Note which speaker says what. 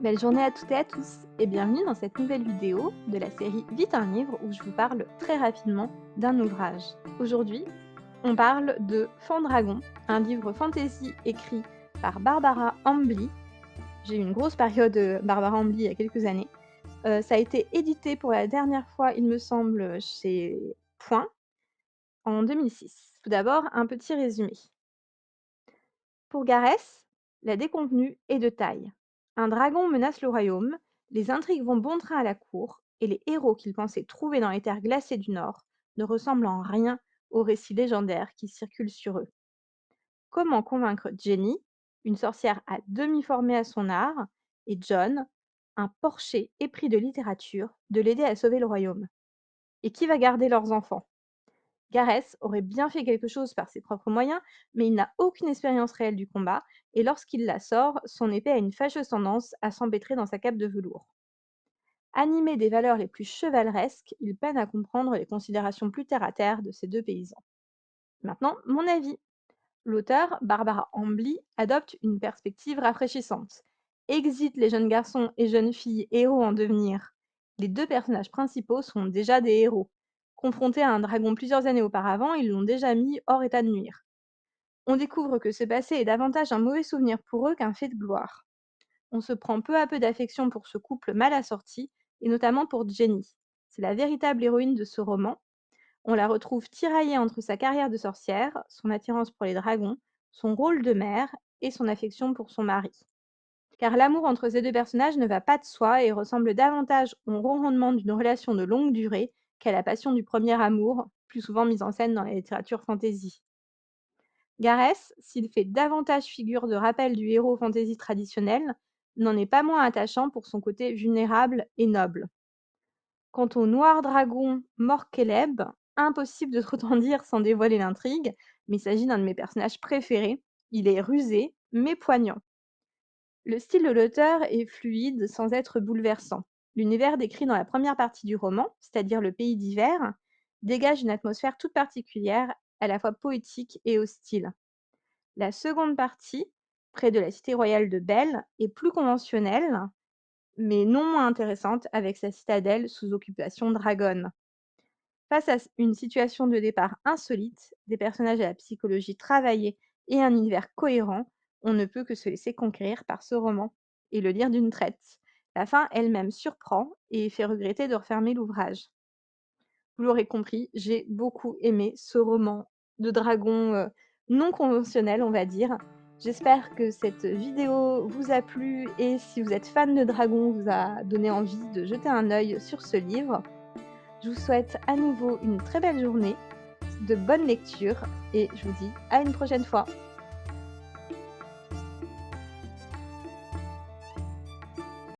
Speaker 1: Belle journée à toutes et à tous et bienvenue dans cette nouvelle vidéo de la série Vite un livre où je vous parle très rapidement d'un ouvrage. Aujourd'hui, on parle de Fandragon, un livre fantasy écrit par Barbara Ambly. J'ai eu une grosse période Barbara Ambly il y a quelques années. Ça a été édité pour la dernière fois, il me semble, chez Point en 2006. Tout d'abord, un petit résumé. Pour Gareth, la déconvenue est de taille. Un dragon menace le royaume, les intrigues vont bon train à la cour, et les héros qu'il pensait trouver dans les terres glacées du Nord ne ressemblent en rien aux récits légendaires qui circulent sur eux. Comment convaincre Jenny, une sorcière à demi formée à son art, et John, un porcher épris de littérature, de l'aider à sauver le royaume? Et qui va garder leurs enfants? Gareth aurait bien fait quelque chose par ses propres moyens, mais il n'a aucune expérience réelle du combat, et lorsqu'il la sort, son épée a une fâcheuse tendance à s'empêtrer dans sa cape de velours. Animé des valeurs les plus chevaleresques, il peine à comprendre les considérations plus terre-à-terre de ces deux paysans. Maintenant, mon avis. L'auteur, Barbara Ambly, adopte une perspective rafraîchissante. Exit les jeunes garçons et jeunes filles héros en devenir. Les deux personnages principaux sont déjà des héros. Confrontés à un dragon plusieurs années auparavant, ils l'ont déjà mis hors état de nuire. On découvre que ce passé est davantage un mauvais souvenir pour eux qu'un fait de gloire. On se prend peu à peu d'affection pour ce couple mal assorti, et notamment pour Jenny. C'est la véritable héroïne de ce roman. On la retrouve tiraillée entre sa carrière de sorcière, son attirance pour les dragons, son rôle de mère et son affection pour son mari. Car l'amour entre ces deux personnages ne va pas de soi et ressemble davantage au ronronnement d'une relation de longue durée qu'à la passion du premier amour, plus souvent mise en scène dans la littérature fantasy. Gareth, s'il fait davantage figure de rappel du héros fantasy traditionnel, n'en est pas moins attachant pour son côté vulnérable et noble. Quant au noir dragon Morkeleb, impossible de trop en dire sans dévoiler l'intrigue, mais il s'agit d'un de mes personnages préférés. Il est rusé, mais poignant. Le style de l'auteur est fluide sans être bouleversant. L'univers décrit dans la première partie du roman, c'est-à-dire le pays d'hiver, dégage une atmosphère toute particulière, à la fois poétique et hostile. La seconde partie, près de la cité royale de Belle, est plus conventionnelle, mais non moins intéressante avec sa citadelle sous occupation dragonne. Face à une situation de départ insolite, des personnages à la psychologie travaillée et un univers cohérent, on ne peut que se laisser conquérir par ce roman et le lire d'une traite. La fin elle-même surprend et fait regretter de refermer l'ouvrage. Vous l'aurez compris, j'ai beaucoup aimé ce roman de dragon non conventionnel, on va dire. J'espère que cette vidéo vous a plu et si vous êtes fan de dragons, vous a donné envie de jeter un œil sur ce livre. Je vous souhaite à nouveau une très belle journée, de bonnes lectures et je vous dis à une prochaine fois.